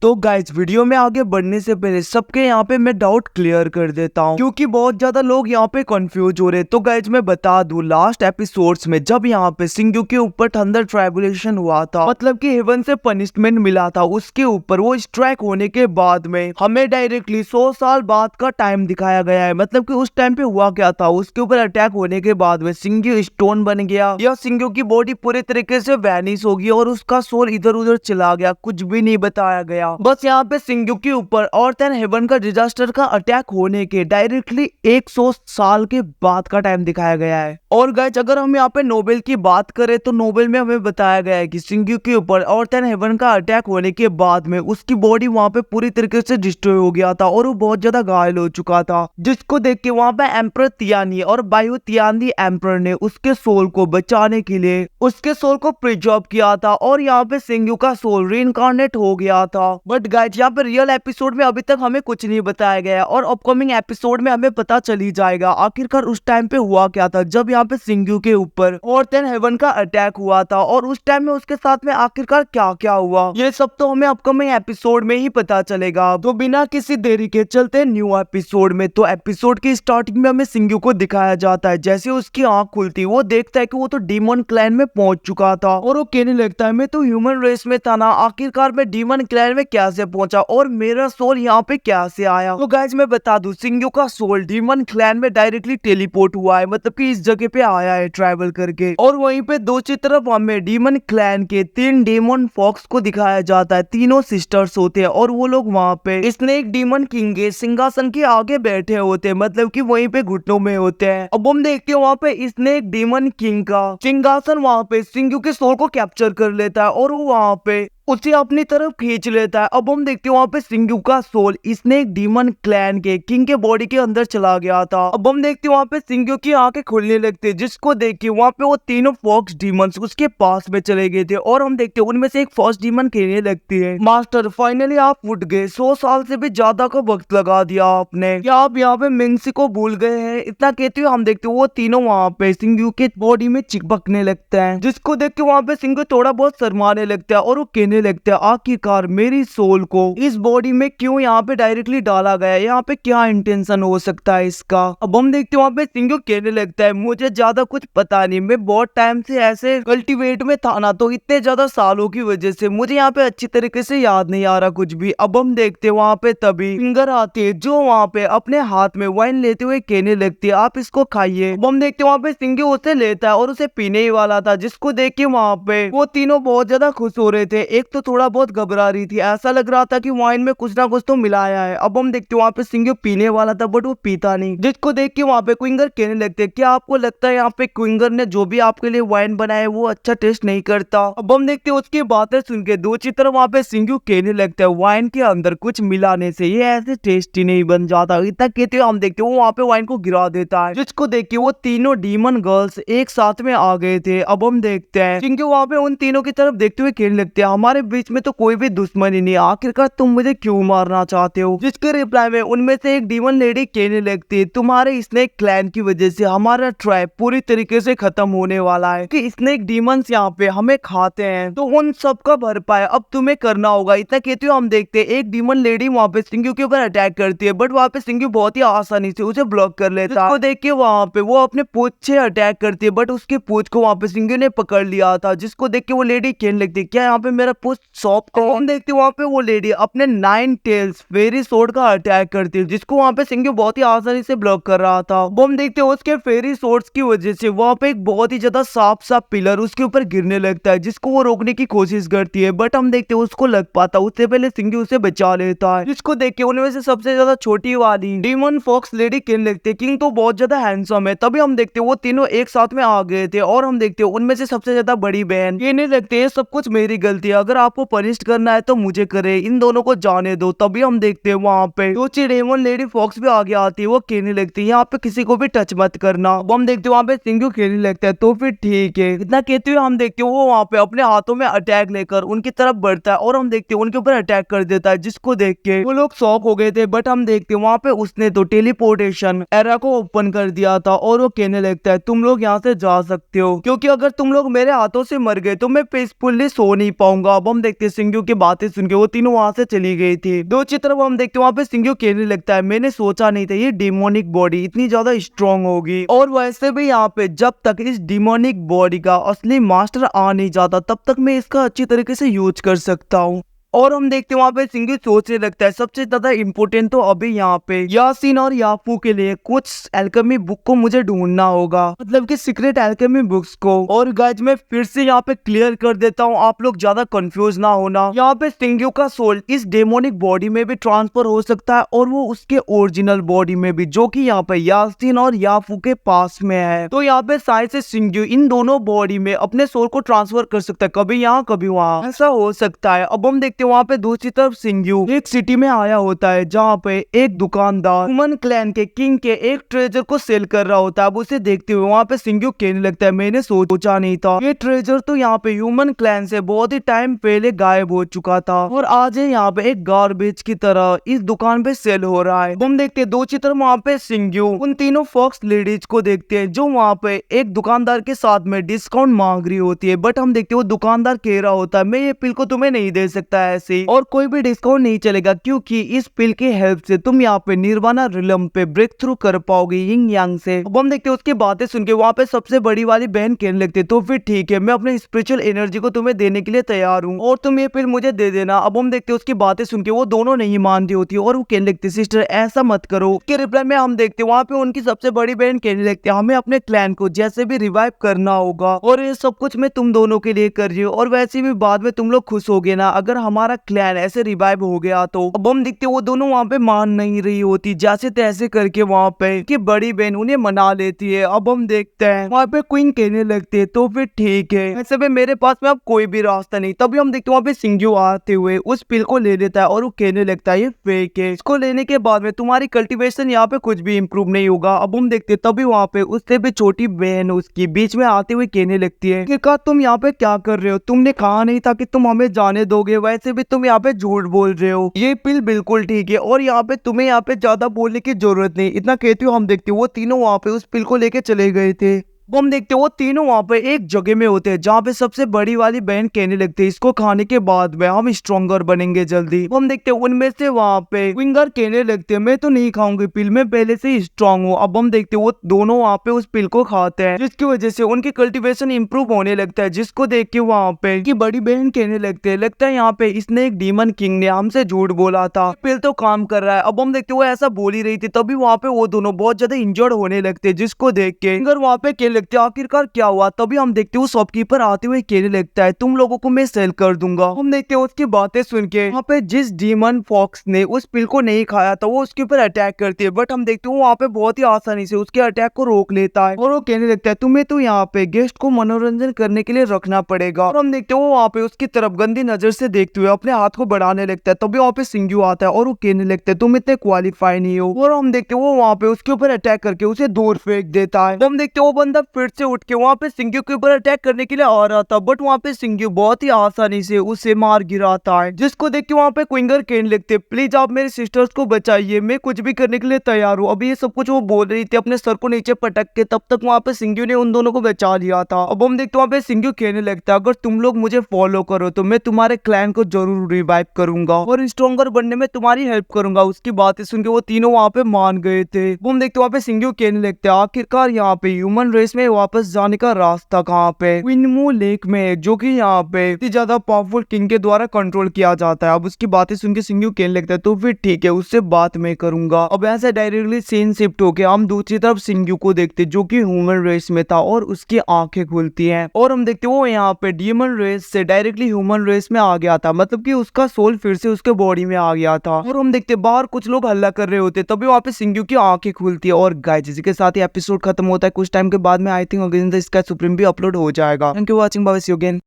तो guys video में आगे बढ़ने से पहले सबके यहाँ पे मैं डाउट क्लियर कर देता हूँ, क्योंकि बहुत ज्यादा लोग यहाँ पे कंफ्यूज हो रहे। तो गाइस मैं बता दूं, लास्ट एपिसोड्स में जब यहाँ पे सिंगू के ऊपर थंडर ट्राइबुलेशन हुआ था, मतलब कि हेवन से पनिशमेंट मिला था, उसके ऊपर वो स्ट्राइक होने के बाद में हमें डायरेक्टली 100 साल बाद का टाइम दिखाया गया है। मतलब कि उस टाइम पे हुआ क्या था, उसके ऊपर अटैक होने के बाद में सिंगू स्टोन बन गया या सिंगू की बॉडी पूरे तरीके से वैनिश होगी और उसका सोल इधर उधर चला गया, कुछ भी नहीं बताया गया। बस यहाँ पे सिंगू के ऊपर और देन हेवन का डिजास्टर का अटैक होने के डायरेक्टली 100 साल के बाद का टाइम दिखाया गया है। और गाइस अगर हम यहाँ पे नोबेल की बात करें तो नोबेल में हमें बताया गया है कि सिंगू के ऊपर और देन हेवन का अटैक होने के बाद में उसकी बॉडी वहाँ पे पूरी तरीके से डिस्ट्रॉय हो गया था और वो बहुत ज्यादा घायल हो चुका था, जिसको देख के वहाँ पे एम्पर तियानी और बायु तियानी एम्पर ने उसके सोल को बचाने के लिए उसके सोल को प्रिजर्व किया था और यहाँ पे सिंगू का सोल रीइंकार्नेट हो गया था। बट गाइस यहाँ पे रियल एपिसोड में अभी तक हमें कुछ नहीं बताया गया और अपकमिंग एपिसोड में हमें पता चल ही जाएगा आखिरकार उस टाइम पे हुआ क्या था जब यहाँ पे सिंगू के ऊपर और देन हेवन का अटैक हुआ था, और उस टाइम में उसके साथ में आखिरकार क्या क्या हुआ, ये सब तो हमें अपकमिंग एपिसोड में ही पता चलेगा। तो बिना किसी देरी के चलते न्यू एपिसोड में। तो एपिसोड की स्टार्टिंग में हमें सिंगू को दिखाया जाता है, जैसे उसकी आंख खुलती वो देखता है कि वो तो डीमन क्लैन में पहुंच चुका था और वो कहने लगता है मैं तो ह्यूमन रेस में था ना, आखिरकार मैं डीमन क्लैन में कैसे पहुंचा और मेरा सोल यहाँ पे कैसे आया। तो गाइस मैं बता दूं, सिंगू का सोल डीमन क्लैन में डायरेक्टली टेलीपोर्ट हुआ है, मतलब कि इस जगह पे आया है ट्रैवल करके। और वहीं पे दूसरी तरफ हमें डीमन क्लैन के 3 डेमन फॉक्स को दिखाया जाता है, तीनों सिस्टर्स होते हैं और वो लोग वहाँ पे स्नेक डीमन किंग के सिंहासन के आगे बैठे होते हैं, मतलब कि वहीं पे घुटनों में होते हैं। अब हम देखते हैं वहाँ पे स्नेक डीमन किंग का सिंहासन वहाँ पे सिंगू के सोल को कैप्चर कर लेता है और वो वहाँ पे उसे अपनी तरफ खींच लेता है। अब हम देखते हैं वहाँ पे सिंगू का सोल स्नेक डीमन क्लैन के किंग के बॉडी के अंदर चला गया था। अब हम देखते हैं वहाँ पे सिंगू की आंखें खुलने लगती है, जिसको देख के वहाँ पे वो तीनों फॉक्स डीमंस उसके पास में चले गए थे और हम देखते हैं उनमें से एक फॉक्स डीमन कहने लगती है मास्टर फाइनली आप उठ गए, 100 साल से भी ज्यादा का वक्त लगा दिया आपने, क्या आप यहाँ पे मिंगसी को भूल गए हैं। इतना कहते हुए हम देखते हैं वो तीनों वहाँ पे सिंगू के बॉडी में चिपकने लगता है, जिसको देख के वहाँ पे सिंगू थोड़ा बहुत शर्माने लगता है और वो कहने लगता है आखिरकार मेरी सोल को इस बॉडी में क्यों यहाँ पे डायरेक्टली डाला गया है, यहाँ पे क्या इंटेंशन हो सकता है इसका। अब हम देखते हैं वहाँ पे सिंगू कहने लगता है मुझे ज्यादा कुछ पता नहीं, मैं बहुत टाइम से ऐसे कल्टीवेट में था ना, तो इतने ज्यादा सालों की वजह से मुझे यहाँ पे अच्छी तरीके से याद नहीं आ रहा कुछ भी। अब हम देखते हैं वहाँ पे तभी फिंगर आती है जो वहाँ पे अपने हाथ में वाइन लेते हुए कहने लगती है आप इसको खाइए। अब हम देखते हैं वहाँ पे सिंगू उसे लेता है और उसे पीने ही वाला था, जिसको देख के वहाँ पे वो तीनों बहुत ज्यादा खुश हो रहे थे। एक तो थोड़ा बहुत घबरा रही थी, ऐसा लग रहा था कि वाइन में कुछ ना कुछ तो मिलाया है। अब हम देखते हैं वहाँ पे सिंगू पीने वाला था बट वो पीता नहीं, जिसको देख के वहाँ पे क्विंगर कहने लगते हैं क्या आपको लगता है यहाँ पे क्विंगर ने जो भी आपके लिए वाइन बनाया है वो अच्छा टेस्ट नहीं करता। अब हम देखते हैं उसकी बातें सुन के दूसरी तरफ वहाँ पे सिंगू कहने लगता है वाइन के अंदर कुछ मिलाने से ये ऐसे टेस्टी नहीं बन जाता। इतना कहते हुए हम देखते हैं वो वहाँ पे वाइन को गिरा देता है, जिसको देख के वो तीनों डीमन गर्ल्स एक साथ में आ गए थे। अब हम देखते हैं सिंगू वहाँ पे उन तीनों की तरफ देखते हुए कहने लगते हैं हमारे बीच में तो कोई भी दुश्मनी नहीं, आखिरकार तुम मुझे क्यों मारना चाहते हो। जिसके रिप्लाई में उनमें से एक डीमन लेडी कहने लगती है तुम्हारे स्नेक क्लैन की वजह से हमारा ट्राइब पूरी तरीके से खत्म होने वाला है, कि स्नेक डीमंस यहाँ पे हमें खाते हैं, तो उन सब का भरपाई अब तुम्हें करना होगा। इतना कहते हुए हम देखते हैं एक डीमन लेडी वहाँ पे सिंगू के ऊपर अटैक करती है, बट वहाँ पे सिंगू बहुत ही आसानी से उसे ब्लॉक कर लेता है। देख के वहाँ पे वो अपने पूंछ से अटैक करती है, बट उसके पूंछ को वहाँ पे सिंगू ने पकड़ लिया था, जिसको देख के वो लेडी कहने लगती है क्या यहाँ पे मेरा पूंछ सौंप को। हम देखते वहाँ पे वो लेडी अपने 9 टेल्स फेरी सोर्ड का अटैक करती है, जिसको वहाँ पे सिंगू बहुत ही आसानी से ब्लॉक कर रहा था। वो हम देखते हैं उसके फेरी सोर्ड्स की वजह से वहाँ पे एक बहुत ही ज्यादा साफ पिलर उसके ऊपर गिरने लगता है, जिसको वो रोकने की कोशिश करती है, बट हम देखते हैं उसको लग पाता, उससे पहले सिंगू उसे बचा लेता है। जिसको देख के उनमें से सबसे ज्यादा छोटी वाली डीमन फॉक्स लेडी कहने लगती है किंग तो बहुत ज्यादा हैंडसम है। तभी हम देखते हैं वो तीनों एक साथ में आ गए थे और हम देखते हैं उनमें से सबसे ज्यादा बड़ी बहन कहने लगते हैं सब कुछ मेरी गलती है, अगर आपको पनिश करना है तो मुझे करे, इन दोनों को जाने दो। तभी हम देखते हैं वहाँ पे दूसरी डेमन लेडी फॉक्स भी आगे आती है, वो कहने लगती है यहाँ पे किसी को भी टच मत करना। हम देखते हैं वहाँ पे सिंगू कहने लगता है तो फिर ठीक है। इतना कहते हुए हम देखते हैं वो वहाँ पे अपने हाथों में अटैक लेकर उनकी तरफ बढ़ता है और हम देखते हैं उनके ऊपर अटैक कर देता है, जिसको देख के वो लोग शॉक हो गए थे। बट हम देखते हैं वहाँ पे उसने तो टेलीपोर्टेशन एरा को ओपन कर दिया था और वो कहने लगता है तुम लोग यहाँ से जा सकते हो, क्योंकि अगर तुम लोग मेरे हाथों से मर गए तो मैं पीसफुली सो नहीं पाऊंगा, अब हम देखते हैं सिंग्यू की बातें सुन के वो तीनों वहां से चली गई थी। दूसरी तरफ हम देखते हैं वहाँ पे सिंग्यू कहने लगता है मैंने सोचा नहीं था ये डिमोनिक बॉडी इतनी ज्यादा स्ट्रांग होगी, और वैसे भी यहाँ पे जब तक इस डिमोनिक बॉडी का असली मास्टर आ नहीं जाता तब तक मैं इसका अच्छी तरीके से यूज कर सकता हूँ। और हम देखते हैं वहाँ पे सिंग्यू सोचने लगता है सबसे ज्यादा इम्पोर्टेंट तो अभी यहाँ पे यासीन और याफू के लिए कुछ एल्केमी बुक को मुझे ढूंढना होगा, मतलब कि सीक्रेट एल्केमी बुक्स को। और गाइज मैं फिर से यहाँ पे क्लियर कर देता हूँ, आप लोग ज्यादा कंफ्यूज ना होना। यहाँ पे सिंग्यू का सोल इस डेमोनिक बॉडी में भी ट्रांसफर हो सकता है और वो उसके ओरिजिनल बॉडी में भी, जो कि यहाँ पे यासीन और याफू के पास में है। तो यहाँ पे शायद से सिंग्यू इन दोनों बॉडी में अपने सोल को ट्रांसफर कर सकता है, कभी यहाँ कभी वहाँ, ऐसा हो सकता है। अब हम देखते हैं वहाँ पे दूसरी तरफ सिंग्यू एक सिटी में आया होता है जहाँ पे एक दुकानदार ह्यूमन क्लैन के किंग के एक ट्रेजर को सेल कर रहा होता है। अब उसे देखते हुए वहाँ पे सिंग्यू कहने लगता है मैंने सोचा नहीं था ये ट्रेजर तो यहाँ पे ह्यूमन क्लैन से बहुत ही टाइम पहले गायब हो चुका था और आज यहाँ पे एक गार्बेज की तरह इस दुकान पे सेल हो रहा है। हम देखते हैं दूसरी तरफ वहाँ पे सिंग्यू उन तीनों फॉक्स लेडीज को देखते हैं जो वहाँ पे एक दुकानदार के साथ में डिस्काउंट मांग रही होती है, बट हम देखते हैं वो दुकानदार कह रहा होता है मैं ये पिल को तुम्हें नहीं दे सकता ऐसे, और कोई भी डिस्काउंट नहीं चलेगा क्योंकि इस पिल की हेल्प से तुम यहाँ पे निर्वाणा रिलम पे ब्रेक थ्रू कर पाओगे यिंग यांग से। अब हम देखते हैं उसकी बातें सुन के वहाँ पे सबसे बड़ी वाली बहन कहने लगती है तो फिर ठीक है मैं अपने स्पिरिचुअल एनर्जी को तुम्हें देने के लिए तैयार हूँ और तुम ये पिल मुझे दे देना। अब हम देखते हैं उसकी बातें सुन के वो दोनों नहीं मानती होती और वो कहने लगती सिस्टर ऐसा मत करो। उसके रिप्लाई में हम देखते हैं वहाँ पे उनकी सबसे बड़ी बहन कहने लगती है हमें अपने क्लैन को जैसे भी रिवाइव करना होगा और ये सब कुछ मैं तुम दोनों के लिए कर रही हूँ, और वैसे भी बाद में तुम लोग खुश होगे ना अगर हमारा क्लैन ऐसे रिवाइव हो गया तो। अब हम देखते वो दोनों वहाँ पे मान नहीं रही होती, जैसे तैसे करके वहाँ पे कि बड़ी बहन उन्हें मना लेती है। अब हम देखते हैं वहाँ पे क्वीन कहने लगती है तो फिर ठीक है ऐसे में मेरे पास में अब कोई भी रास्ता नहीं। तभी हम देखते वहाँ पे सिंग्यू आते हुए उस पिल को ले लेता है और वो कहने लगता है ये फेक है, इसको लेने के बाद में तुम्हारी कल्टीवेशन यहाँ पे कुछ भी इम्प्रूव नहीं होगा। अब हम देखते तभी वहाँ पे उससे भी छोटी बहन उसकी बीच में आते हुए कहने लगती है कि तुम यहाँ पे क्या कर रहे हो, तुमने कहा नहीं था कि तुम हमें जाने दोगे, वैसे भी तुम यहाँ पे झूठ बोल रहे हो, ये पिल बिल्कुल ठीक है और यहाँ पे तुम्हें यहाँ पे ज्यादा बोलने की जरूरत नहीं। इतना कहती हो हम देखते वो तीनों वहाँ पे उस पिल को लेके चले गए थे। वो हम देखते वो तीनों वहाँ पे एक जगह में होते हैं जहाँ पे सबसे बड़ी वाली बहन कहने लगती है इसको खाने के बाद में हम स्ट्रॉन्गर बनेंगे जल्दी। वो हम देखते उनमें से वहाँ पे विंगर कहने लगते हैं मैं तो नहीं खाऊंगी पिल, मैं पहले से ही स्ट्रॉन्ग हूँ। अब हम देखते वो दोनों वहाँ पे उस पिल को खाते हैं जिसकी वजह से उनकी कल्टीवेशन इंप्रूव होने लगता है, जिसको देख के वहाँ पे की बड़ी बहन कहने लगते हैं लगता है यहाँ पे इसने एक डीमन किंग ने हमसे झूठ बोला था, पिल तो काम कर रहा है। अब हम देखते वो ऐसा बोल ही रही थी तभी वहाँ पे वो दोनों बहुत ज्यादा इंजर्ड होने लगते हैं, जिसको देख के विंगर वहाँ पे लगते आखिरकार क्या हुआ। तभी हम देखते हैं शॉपकीपर आते हुए कहने लगता है तुम लोगों को मैं सेल कर दूंगा। हम देखते हैं उसकी बातें सुन के वहाँ पे जिस डीमन फॉक्स ने उस पिल को नहीं खाया था वो उसके ऊपर अटैक करती है, बट हम देखते हैं वहाँ पे बहुत ही आसानी से उसके अटैक को रोक लेता है और वो कहने लगता है तुम्हें तो यहाँ पे गेस्ट को मनोरंजन करने के लिए रखना पड़ेगा। और हम देखते हैं वो वहाँ पे उसकी तरफ गंदी नजर से देखते हुए अपने हाथ को बढ़ाने लगता है। तभी वहाँ पे सिंग्यू आता है और वो कहने लगता है तुम इतने क्वालिफाई नहीं हो, और हम देखते हैं वो वहाँ पे उसके ऊपर अटैक करके उसे दूर फेंक देता है। हम देखते हैं वो बंदा फिर से उठ के वहाँ पे सिंग्यू के ऊपर अटैक करने के लिए आ रहा था, बट वहाँ पे सिंग्यू बहुत ही आसानी से उसे मार गिराता है, जिसको देख के वहाँ पे क्विंगर कहने लगते प्लीज आप मेरे सिस्टर्स को बचाइए, मैं कुछ भी करने के लिए तैयार हूँ। अभी ये सब कुछ वो बोल रही थी अपने सर को नीचे पटक के, तब तक वहाँ पे सिंग्यू ने उन दोनों को बचा लिया था। अब हम देखते वहाँ पे सिंग्यू कहने लगता है अगर तुम लोग मुझे फॉलो करो तो मैं तुम्हारे क्लैन को जरूर रिवाइव करूंगा और स्ट्रॉन्गर बनने में तुम्हारी हेल्प करूंगा। उसकी बातें सुन के वो तीनों वहाँ पे मान गए थे। हम देखते वहाँ पे सिंग्यू कहने लगते आखिरकार यहाँ पे ह्यूमन रेस में वापस जाने का रास्ता कहाँ पे विनमू लेक में, जो कि यहाँ पे इतनी ज्यादा पावरफुल किंग के द्वारा कंट्रोल किया जाता है। अब उसकी बातें सुन के सिंग्यू कहने लगता है तो फिर ठीक है उससे बात मैं करूंगा। अब ऐसे डायरेक्टली सीन शिफ्ट होके हम दूसरी तरफ सिंग्यू को देखते जो कि ह्यूमन रेस में था और उसकी आंखें खुलती हैं और हम देखते वो यहाँ पे डीमन रेस से डायरेक्टली ह्यूमन रेस में आ गया था, मतलब कि उसका सोल फिर से उसके बॉडी में आ गया था। और हम देखते बाहर कुछ लोग हल्ला कर रहे होते, तभी वहाँ पे सिंग्यू की आंखें खुलती है। और गाइस इसी के साथ ही एपिसोड खत्म होता है। कुछ टाइम के बाद में I think again the sky supreme भी अपलोड हो जाएगा। Thank you watching, bye see you again.